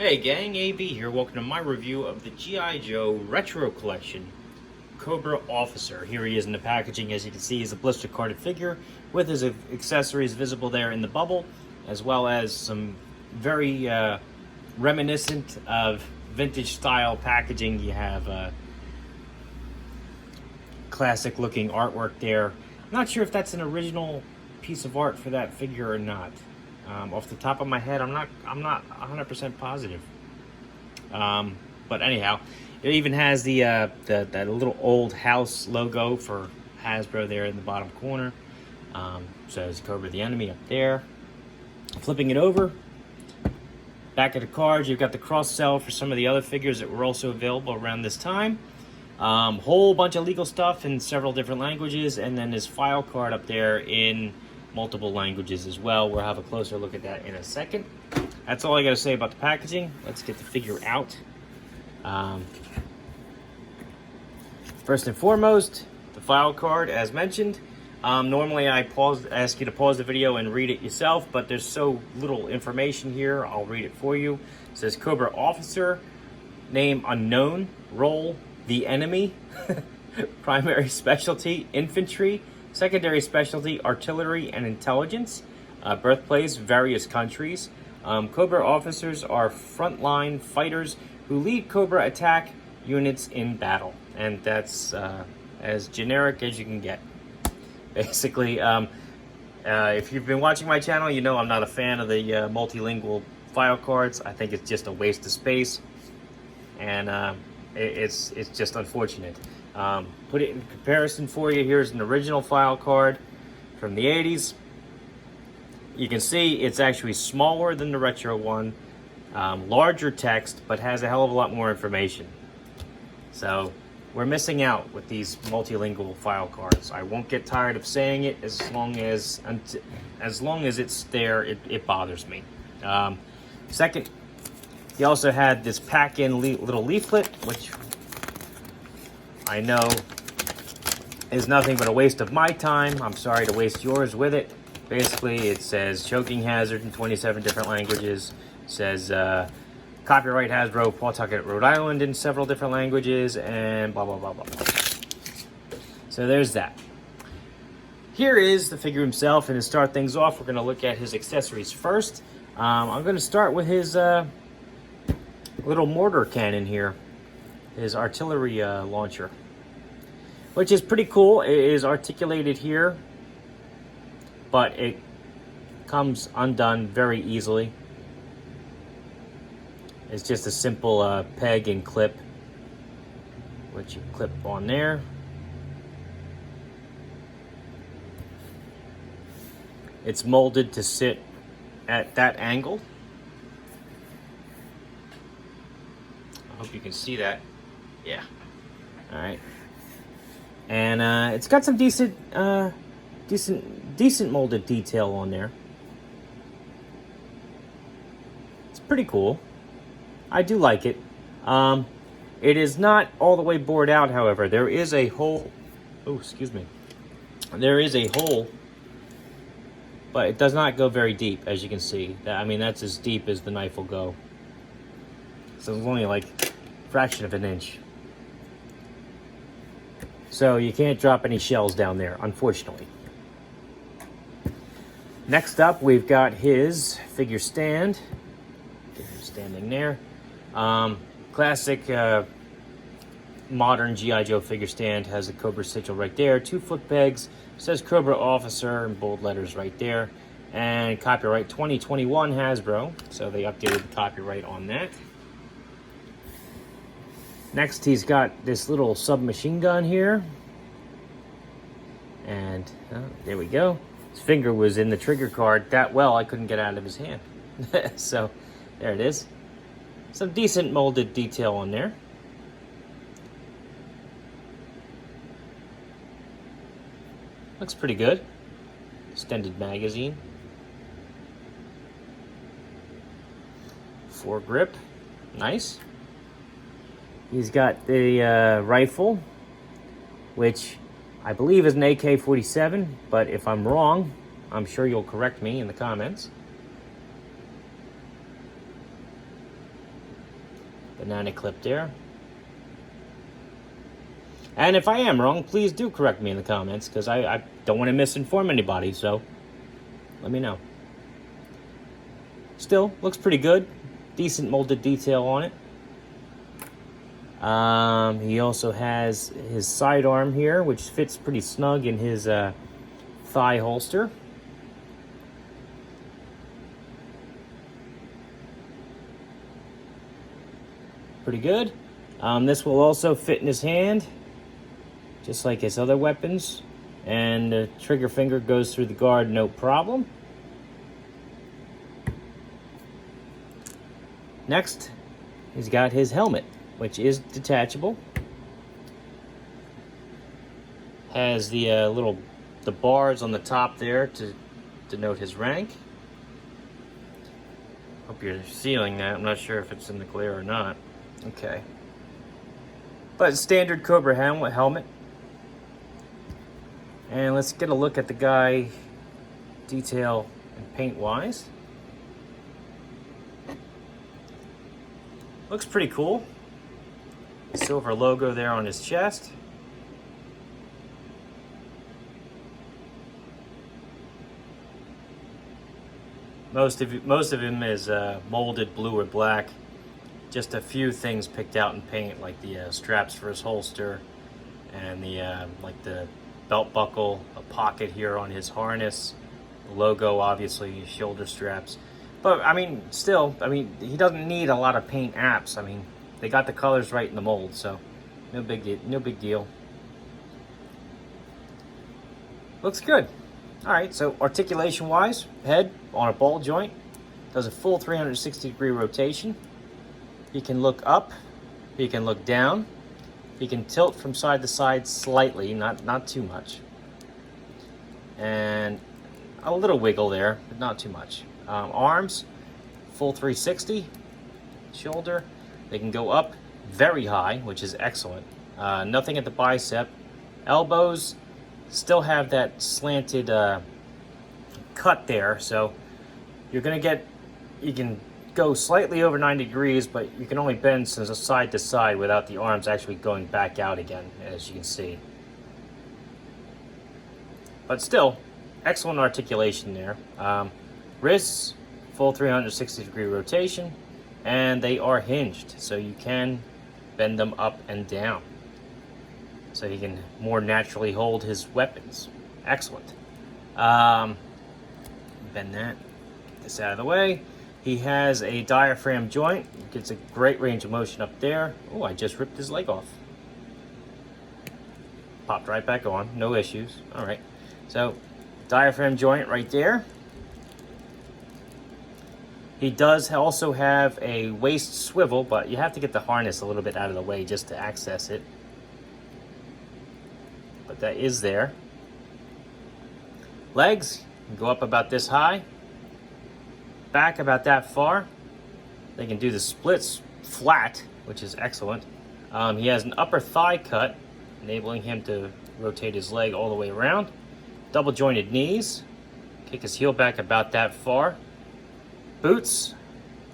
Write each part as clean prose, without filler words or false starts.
Hey gang, AB here. Welcome to my review of the G.I. Joe Retro Collection Cobra Officer. Here he is in the packaging. As you can see, he's a blister carded figure with his accessories visible there in the bubble, as well as some very reminiscent of vintage style packaging. You have classic looking artwork there. I'm not sure if that's an original piece of art for that figure or not. Off the top of my head, I'm not 100% positive. But anyhow, it even has that little old house logo for Hasbro there in the bottom corner. Says Cobra the Enemy up there. Flipping it over, back of the cards, you've got the cross sell for some of the other figures that were also available around this time. Whole bunch of legal stuff in several different languages, and then this file card up there in multiple languages as well. We'll have a closer look at that in a second. That's all I got to say about the packaging. Let's get the figure out. First and foremost, the file card, as mentioned. Normally I ask you to pause the video and read it yourself, but there's so little information here, I'll read it for you. It says Cobra Officer, name unknown, role the enemy, primary specialty infantry, secondary specialty artillery and intelligence, birthplace various countries. Cobra officers are frontline fighters who lead Cobra attack units in battle, and that's as generic as you can get. Basically, if you've been watching my channel, you know I'm not a fan of the multilingual file cards. I think it's just a waste of space, and it's just unfortunate. Put it in comparison for you. Here's an original file card from the 80s. You can see it's actually smaller than the retro one, larger text, but has a hell of a lot more information. So we're missing out with these multilingual file cards. I won't get tired of saying it as long as it's there. It bothers me. Second, he also had this pack-in little leaflet, which I know is nothing but a waste of my time. I'm sorry to waste yours with it. Basically, it says choking hazard in 27 different languages. It says copyright Hasbro, Pawtucket, Rhode Island in several different languages, and blah, blah, blah, blah. So there's that. Here is the figure himself, and to start things off, we're going to look at his accessories first. I'm going to start with his little mortar cannon here. His artillery launcher, which is pretty cool. It is articulated here, but it comes undone very easily. It's just a simple peg and clip, which you clip on there. It's molded to sit at that angle. I hope you can see that. Yeah. All right. And it's got some decent molded detail on there. It's pretty cool. I do like it. It is not all the way bored out, however. There is a hole. Oh, excuse me. There is a hole, but it does not go very deep, as you can see. I mean, that's as deep as the knife will go. So it's only like a fraction of an inch. So you can't drop any shells down there, unfortunately. Next up, we've got his figure stand. Get him standing there. Classic modern G.I. Joe figure stand. Has a Cobra sigil right there. 2 foot pegs. Says Cobra Officer in bold letters right there. And copyright 2021 Hasbro. So they updated the copyright on that. Next, he's got this little submachine gun here. And there we go. His finger was in the trigger card that well I couldn't get out of his hand. So there it is. Some decent molded detail on there. Looks pretty good. Extended magazine. Foregrip. Nice. He's got the rifle, which I believe is an AK-47, but if I'm wrong, I'm sure you'll correct me in the comments. banana clip there. And if I am wrong, please do correct me in the comments, because I don't want to misinform anybody, so let me know. Still, looks pretty good. Decent molded detail on it. He also has his sidearm here, which fits pretty snug in his thigh holster. Pretty good. This will also fit in his hand, just like his other weapons. And the trigger finger goes through the guard, no problem. Next, he's got his helmet, which is detachable. Has the the bars on the top there to denote his rank. Hope you're seeing that. I'm not sure if it's in the glare or not. Okay. But standard Cobra helmet. And let's get a look at the guy detail and paint wise. Looks pretty cool. Silver logo there on his chest. Most of him is molded blue or black. Just a few things picked out in paint, like the straps for his holster, and the like the belt buckle, a pocket here on his harness, the logo, obviously, his shoulder straps. But I mean, still, I mean, he doesn't need a lot of paint apps. I mean, they got the colors right in the mold, so no big deal. Looks good. All right, so articulation-wise, head on a ball joint, does a full 360-degree rotation. He can look up, he can look down, he can tilt from side to side slightly, not too much. And a little wiggle there, but not too much. Arms, full 360. Shoulder, they can go up very high, which is excellent. Nothing at the bicep. Elbows still have that slanted cut there, so you're gonna get, you can go slightly over 90 degrees, but you can only bend side to side without the arms actually going back out again, as you can see. But still, excellent articulation there. Wrists, full 360-degree rotation, and they are hinged, so you can bend them up and down, so he can more naturally hold his weapons. Excellent. Bend that, get this out of the way. He has a diaphragm joint, gets a great range of motion up there. Oh, I just ripped his leg off. Popped right back on, no issues. All right, so diaphragm joint right there. He does also have a waist swivel, but you have to get the harness a little bit out of the way just to access it. But that is there. Legs can go up about this high. Back about that far. They can do the splits flat, which is excellent. He has an upper thigh cut, enabling him to rotate his leg all the way around. Double jointed knees. Kick his heel back about that far. Boots,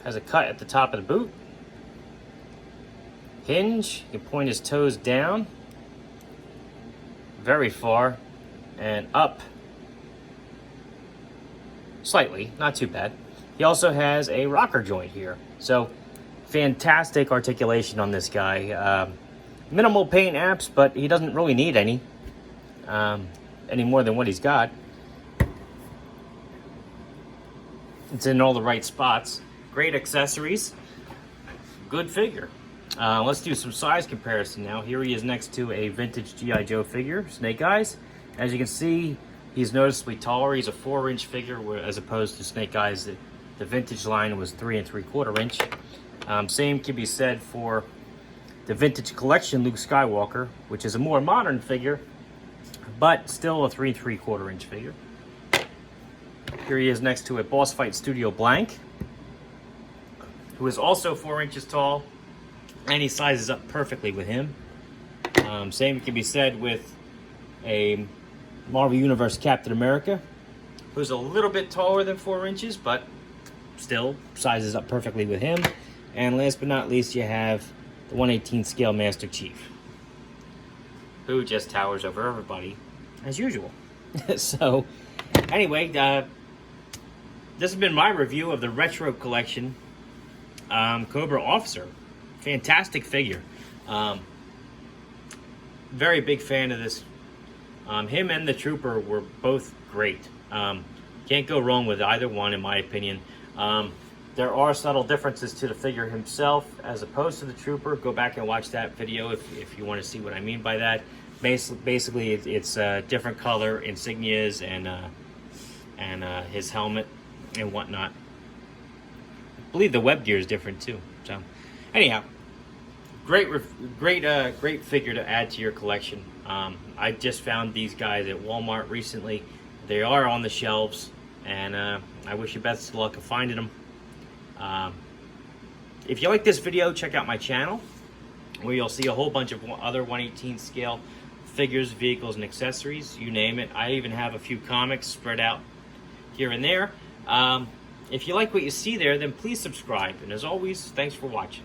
has a cut at the top of the boot. Hinge, you can point his toes down very far and up slightly, not too bad. He also has a rocker joint here. So fantastic articulation on this guy. Minimal paint apps, but he doesn't really need any more than what he's got. It's in all the right spots. Great accessories. Good figure. Let's do some size comparison now. Here he is next to a vintage G.I. Joe figure, Snake Eyes. As you can see, he's noticeably taller. He's a 4-inch figure, as opposed to Snake Eyes. The vintage line was 3 3/4 inch. Same can be said for the vintage collection Luke Skywalker, which is a more modern figure, but still a 3 3/4 inch figure. Here he is next to a Boss Fight Studio Blank, who is also 4 inches tall, and he sizes up perfectly with him. Same can be said with a Marvel Universe Captain America, who's a little bit taller than 4 inches, but still sizes up perfectly with him. And last but not least, you have the 1/18 scale Master Chief, who just towers over everybody, as usual. So, anyway, this has been my review of the Retro Collection Cobra Officer. Fantastic figure. Very big fan of this. Him and the Trooper were both great. Can't go wrong with either one, in my opinion. There are subtle differences to the figure himself as opposed to the Trooper. Go back and watch that video if you want to see what I mean by that. Basically, it's different color insignias and his helmet and whatnot. I believe the web gear is different too. So, anyhow, great figure to add to your collection. I just found these guys at Walmart recently. They are on the shelves, and I wish you best of luck of finding them. If you like this video, check out my channel, where you'll see a whole bunch of other 1/18 scale figures, vehicles, and accessories. You name it. I even have a few comics spread out here and there. If you like what you see there, then please subscribe. And as always, thanks for watching.